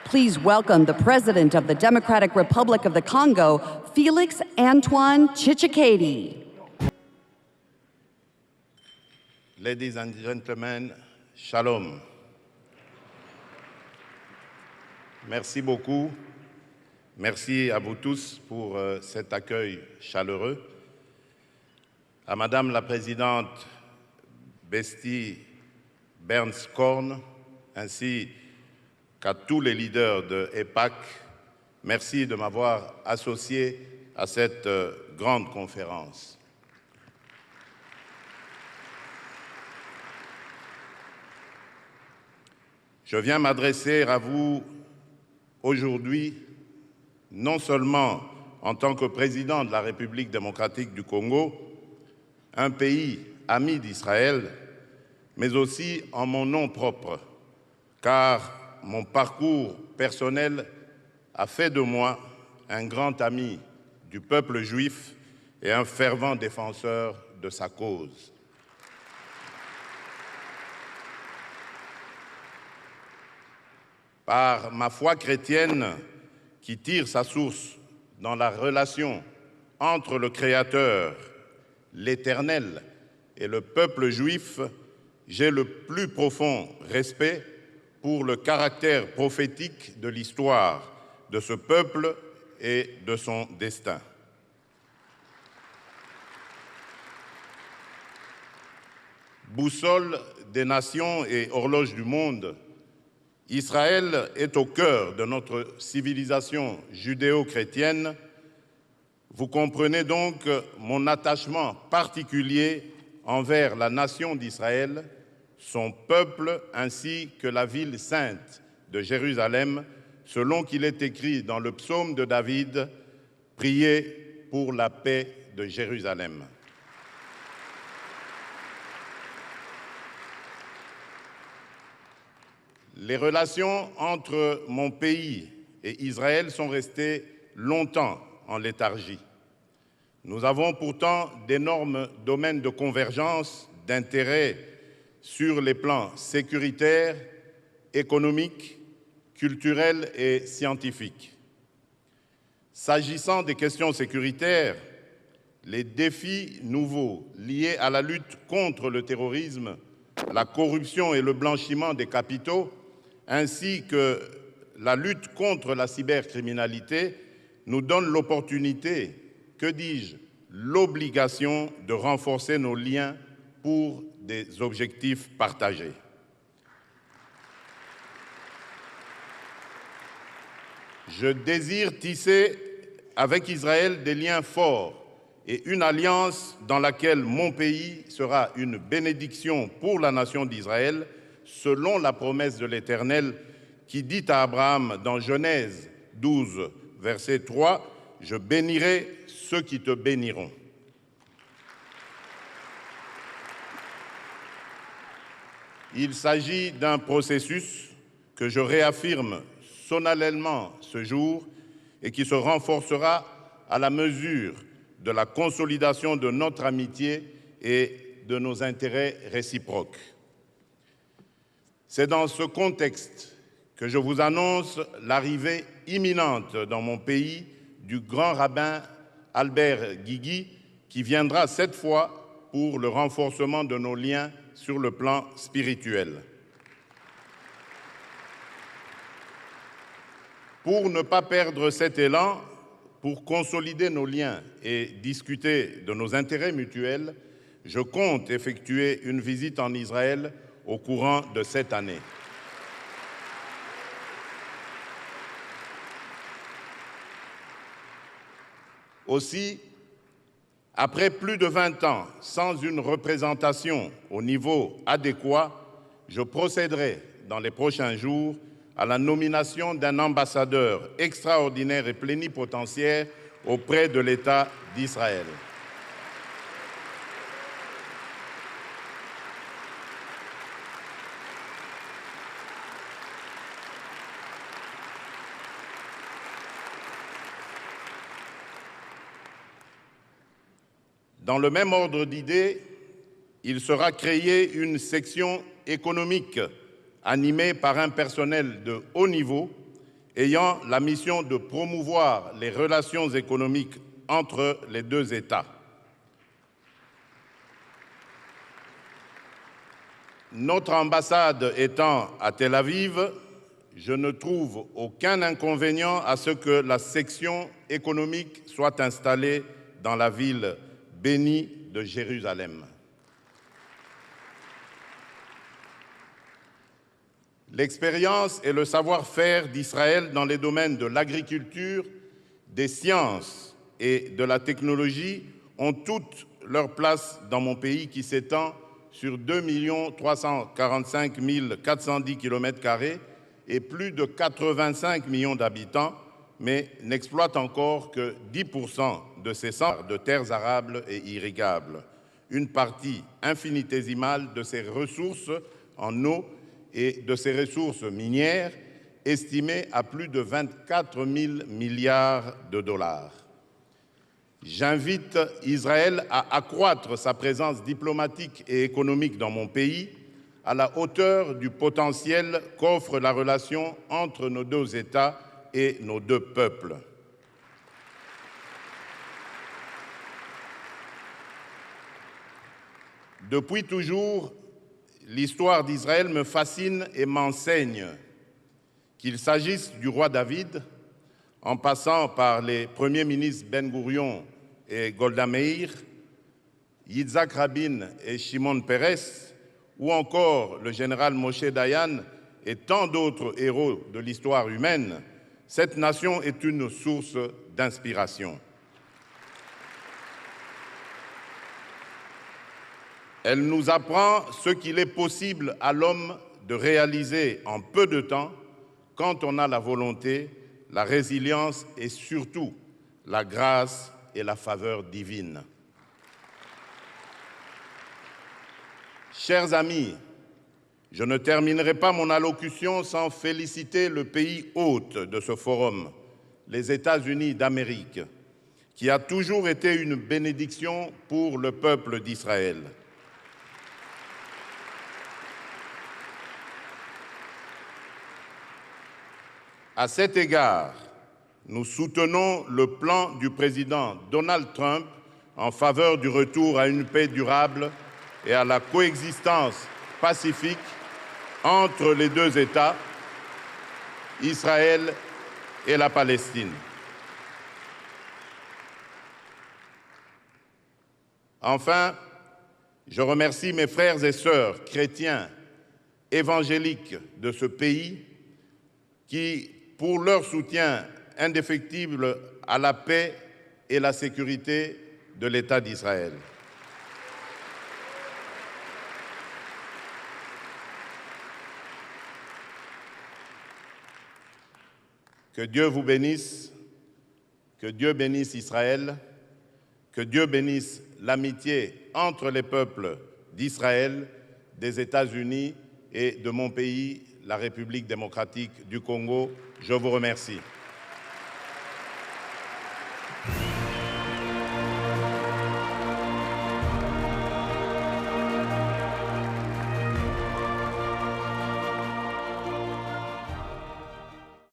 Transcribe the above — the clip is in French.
Please welcome the President of the Democratic Republic of the Congo, Felix Antoine Tshisekedi. Ladies and gentlemen, shalom. Merci beaucoup. Merci à vous tous pour cet accueil chaleureux. À Madame la Présidente Besti Berns-Korn, ainsi qu'à tous les leaders de EPAC, merci de m'avoir associé à cette grande conférence. Je viens m'adresser à vous aujourd'hui, non seulement en tant que président de la République démocratique du Congo, un pays ami d'Israël, mais aussi en mon nom propre, car mon parcours personnel a fait de moi un grand ami du peuple juif et un fervent défenseur de sa cause. Par ma foi chrétienne qui tire sa source dans la relation entre le Créateur, l'Éternel et le peuple juif, j'ai le plus profond respect pour le caractère prophétique de l'histoire de ce peuple et de son destin. Boussole des nations et horloge du monde, Israël est au cœur de notre civilisation judéo-chrétienne. Vous comprenez donc mon attachement particulier envers la nation d'Israël, son peuple ainsi que la ville sainte de Jérusalem, selon qu'il est écrit dans le psaume de David, « Priez pour la paix de Jérusalem ». Les relations entre mon pays et Israël sont restées longtemps en léthargie. Nous avons pourtant d'énormes domaines de convergence, d'intérêt sur les plans sécuritaires, économiques, culturels et scientifiques. S'agissant des questions sécuritaires, les défis nouveaux liés à la lutte contre le terrorisme, la corruption et le blanchiment des capitaux, ainsi que la lutte contre la cybercriminalité, nous donnent l'opportunité, que dis-je, l'obligation de renforcer nos liens pour des objectifs partagés. Je désire tisser avec Israël des liens forts et une alliance dans laquelle mon pays sera une bénédiction pour la nation d'Israël, selon la promesse de l'Éternel qui dit à Abraham dans Genèse 12, verset 3, « Je bénirai ceux qui te béniront ». Il s'agit d'un processus que je réaffirme solennellement ce jour et qui se renforcera à la mesure de la consolidation de notre amitié et de nos intérêts réciproques. C'est dans ce contexte que je vous annonce l'arrivée imminente dans mon pays du grand rabbin Albert Guigui, qui viendra cette fois pour le renforcement de nos liens sur le plan spirituel. Pour ne pas perdre cet élan, pour consolider nos liens et discuter de nos intérêts mutuels, je compte effectuer une visite en Israël au courant de cette année. Aussi, après plus de 20 ans sans une représentation au niveau adéquat, je procéderai dans les prochains jours à la nomination d'un ambassadeur extraordinaire et plénipotentiaire auprès de l'État d'Israël. Dans le même ordre d'idées, il sera créé une section économique animée par un personnel de haut niveau ayant la mission de promouvoir les relations économiques entre les deux États. Notre ambassade étant à Tel Aviv, je ne trouve aucun inconvénient à ce que la section économique soit installée dans la ville bénie de Jérusalem. L'expérience et le savoir-faire d'Israël dans les domaines de l'agriculture, des sciences et de la technologie ont toute leur place dans mon pays qui s'étend sur 2 345 410 km² et plus de 85 millions d'habitants, mais n'exploite encore que 10% de ses centres de terres arables et irrigables, une partie infinitésimale de ses ressources en eau et de ses ressources minières, estimées à plus de 24 000 milliards de dollars. J'invite Israël à accroître sa présence diplomatique et économique dans mon pays à la hauteur du potentiel qu'offre la relation entre nos deux États et nos deux peuples. Depuis toujours, l'histoire d'Israël me fascine et m'enseigne, qu'il s'agisse du roi David, en passant par les premiers ministres Ben-Gourion et Golda Meir, Yitzhak Rabin et Shimon Peres, ou encore le général Moshe Dayan et tant d'autres héros de l'histoire humaine, cette nation est une source d'inspiration. Elle nous apprend ce qu'il est possible à l'homme de réaliser en peu de temps quand on a la volonté, la résilience et surtout la grâce et la faveur divine. Chers amis, je ne terminerai pas mon allocution sans féliciter le pays hôte de ce forum, les États-Unis d'Amérique, qui a toujours été une bénédiction pour le peuple d'Israël. À cet égard, nous soutenons le plan du président Donald Trump en faveur du retour à une paix durable et à la coexistence pacifique entre les deux États, Israël et la Palestine. Enfin, je remercie mes frères et sœurs chrétiens évangéliques de ce pays qui, pour leur soutien indéfectible à la paix et la sécurité de l'État d'Israël. Que Dieu vous bénisse, que Dieu bénisse Israël, que Dieu bénisse l'amitié entre les peuples d'Israël, des États-Unis et de mon pays, la République démocratique du Congo. Je vous remercie.